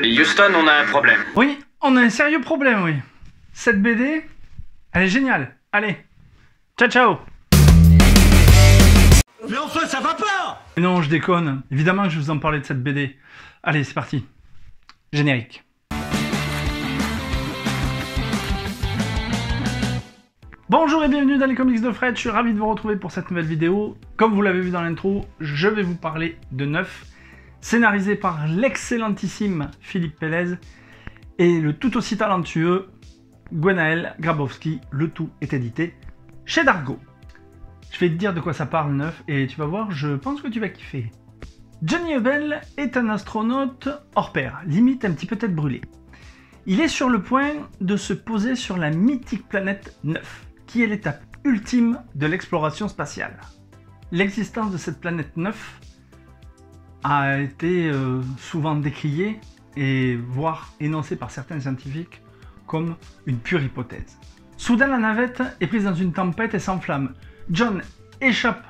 Houston, on a un problème. Oui, on a un sérieux problème, oui. Cette BD, elle est géniale. Allez, ciao ciao. Mais enfin, ça va pas! Non, je déconne. Évidemment que je vous en parlais de cette BD. Allez, c'est parti. Générique. Bonjour et bienvenue dans les comics de Fred, je suis ravi de vous retrouver pour cette nouvelle vidéo. Comme vous l'avez vu dans l'intro, je vais vous parler de Neuf, scénarisé par l'excellentissime Philippe Pélez et le tout aussi talentueux Gwenaël Grabowski. Le tout est édité chez Dargo. Je vais te dire de quoi ça parle Neuf et tu vas voir, je pense que tu vas kiffer. Johnny Hubble est un astronaute hors pair, limite un petit peu tête brûlée. Il est sur le point de se poser sur la mythique planète Neuf, qui est l'étape ultime de l'exploration spatiale. L'existence de cette planète Neuf a été souvent décriée et voire énoncée par certains scientifiques comme une pure hypothèse. Soudain, la navette est prise dans une tempête et s'enflamme. John échappe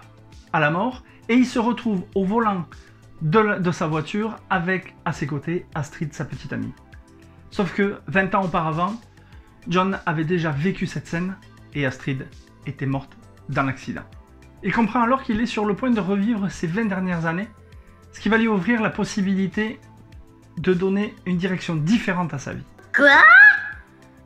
à la mort et il se retrouve au volant de sa voiture avec à ses côtés Astrid, sa petite amie. Sauf que 20 ans auparavant, John avait déjà vécu cette scène et Astrid était morte dans l'accident. Il comprend alors qu'il est sur le point de revivre ses 20 dernières années, ce qui va lui ouvrir la possibilité de donner une direction différente à sa vie. Quoi?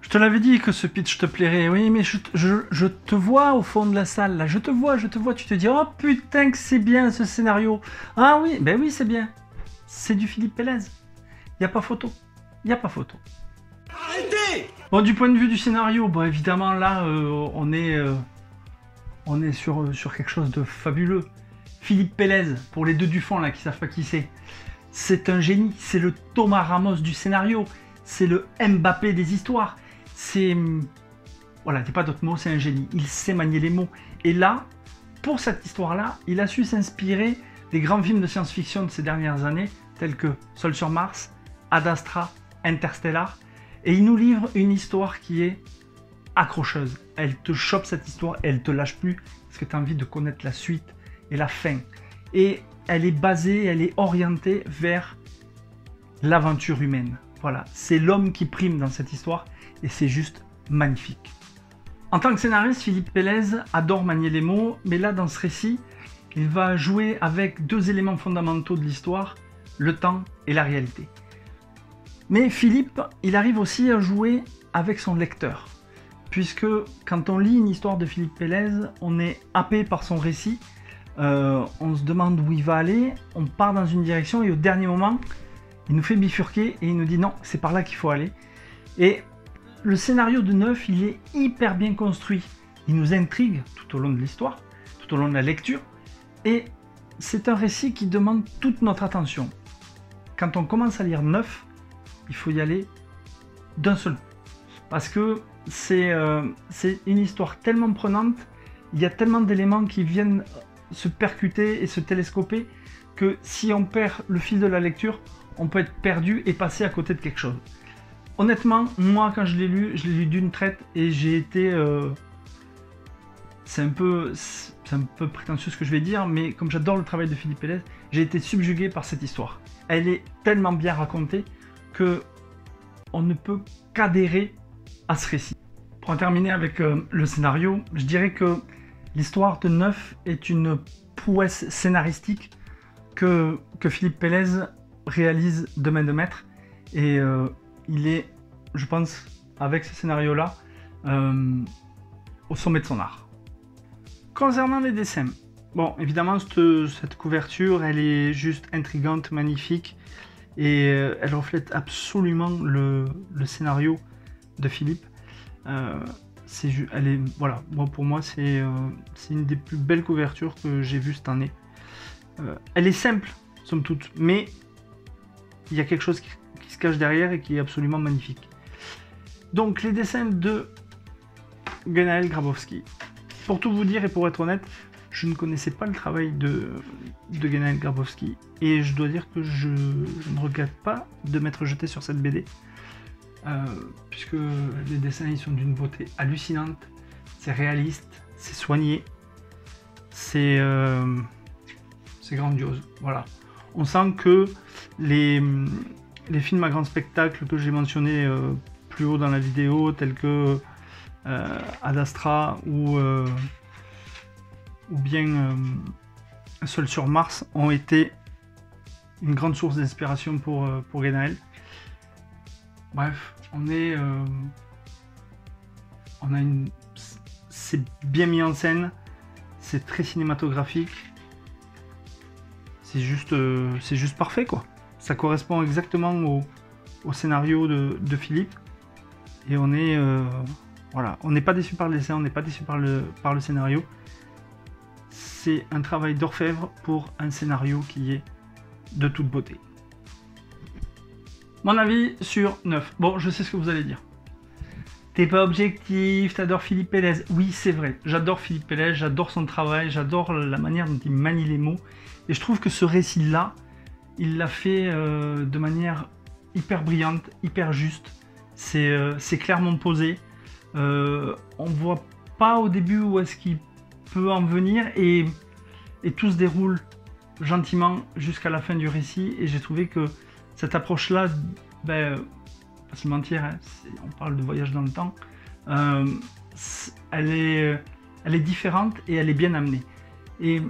Je te l'avais dit que ce pitch te plairait, oui, mais je te vois au fond de la salle, là, je te vois, tu te dis, oh putain que c'est bien ce scénario. Ah oui, ben oui c'est bien, c'est du Philippe Pélez, y a pas photo, Arrêtez! Bon, du point de vue du scénario, bon, évidemment là, on est sur quelque chose de fabuleux. Philippe Pélez, pour les deux du fond là qui savent pas qui c'est un génie, c'est le Thomas Ramos du scénario, c'est le Mbappé des histoires. C'est... Voilà, il n'y a pas d'autre mot, c'est un génie. Il sait manier les mots. Et là, pour cette histoire-là, il a su s'inspirer des grands films de science-fiction de ces dernières années, tels que Seul sur Mars, Ad Astra, Interstellar. Et il nous livre une histoire qui est accrocheuse. Elle te chope cette histoire, elle te lâche plus, parce que tu as envie de connaître la suite et la fin. Et elle est basée, elle est orientée vers l'aventure humaine. Voilà, c'est l'homme qui prime dans cette histoire et c'est juste magnifique. En tant que scénariste, Philippe Pélez adore manier les mots, mais là dans ce récit, il va jouer avec deux éléments fondamentaux de l'histoire, le temps et la réalité. Mais Philippe, il arrive aussi à jouer avec son lecteur, puisque quand on lit une histoire de Philippe Pélez, on est happé par son récit, on se demande où il va aller, on part dans une direction et au dernier moment, il nous fait bifurquer et il nous dit non, c'est par là qu'il faut aller. Et le scénario de Neuf, il est hyper bien construit. Il nous intrigue tout au long de l'histoire, tout au long de la lecture. Et c'est un récit qui demande toute notre attention. Quand on commence à lire Neuf, il faut y aller d'un seul coup. Parce que c'est une histoire tellement prenante, il y a tellement d'éléments qui viennent se percuter et se télescoper que si on perd le fil de la lecture, on peut être perdu et passer à côté de quelque chose. Honnêtement, moi quand je l'ai lu d'une traite et j'ai été... c'est un peu prétentieux ce que je vais dire, mais comme j'adore le travail de Philippe Pélez, j'ai été subjugué par cette histoire. Elle est tellement bien racontée que on ne peut qu'adhérer à ce récit. Pour en terminer avec le scénario, je dirais que l'histoire de Neuf est une prouesse scénaristique que Philippe Pélez réalise de main de maître et il est, je pense, avec ce scénario-là, au sommet de son art. Concernant les dessins, bon, évidemment, cette couverture, elle est juste intrigante, magnifique et elle reflète absolument le scénario de Philippe. Voilà, pour moi, c'est une des plus belles couvertures que j'ai vues cette année. Elle est simple, somme toute, mais il y a quelque chose qui se cache derrière et qui est absolument magnifique. Donc les dessins de Gwenaël Grabowski. Pour tout vous dire et pour être honnête, je ne connaissais pas le travail de Gwenaël Grabowski et je dois dire que je ne regrette pas de m'être jeté sur cette BD puisque les dessins ils sont d'une beauté hallucinante, c'est réaliste, c'est soigné, c'est grandiose. Voilà, on sent que les films à grand spectacle que j'ai mentionnés plus haut dans la vidéo, tels que Ad Astra ou bien Seul sur Mars, ont été une grande source d'inspiration pour Genaël. Bref, c'est bien mis en scène, c'est très cinématographique, c'est juste parfait quoi. Ça correspond exactement au scénario de Philippe, et voilà, on n'est pas déçu par le dessin, on n'est pas déçu par le scénario. C'est un travail d'orfèvre pour un scénario qui est de toute beauté. Mon avis sur 9. Bon, je sais ce que vous allez dire. T'es pas objectif, t'adores Philippe Pélez. Oui, c'est vrai, j'adore Philippe Pélez, j'adore son travail, j'adore la manière dont il manie les mots. Et je trouve que ce récit-là, il l'a fait de manière hyper brillante, hyper juste. C'est clairement posé. On voit pas au début où est-ce qu'il peut en venir, et tout se déroule gentiment jusqu'à la fin du récit. Et j'ai trouvé que cette approche-là, pas se mentir, hein, on parle de voyage dans le temps, elle est différente et elle est bien amenée. Et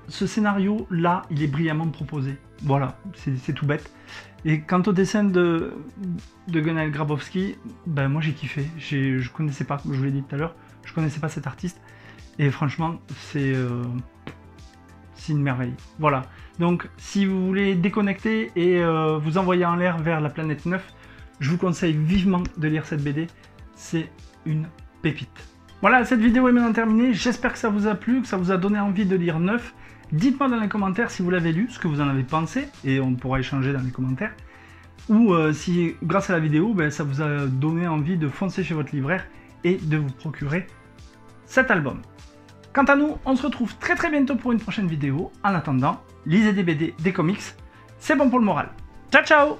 ce scénario-là, il est brillamment proposé. Voilà, c'est tout bête. Et quant au dessin de Genaël Grabowski, moi j'ai kiffé. Je connaissais pas, comme je vous l'ai dit tout à l'heure, je connaissais pas cet artiste. Et franchement, c'est une merveille. Voilà. Donc, si vous voulez déconnecter et vous envoyer en l'air vers la planète 9, je vous conseille vivement de lire cette BD. C'est une pépite. Voilà, cette vidéo est maintenant terminée. J'espère que ça vous a plu, que ça vous a donné envie de lire 9. Dites-moi dans les commentaires si vous l'avez lu, ce que vous en avez pensé, et on pourra échanger dans les commentaires. Ou si, grâce à la vidéo, ça vous a donné envie de foncer chez votre libraire et de vous procurer cet album. Quant à nous, on se retrouve très très bientôt pour une prochaine vidéo. En attendant, lisez des BD, des comics, c'est bon pour le moral. Ciao ciao!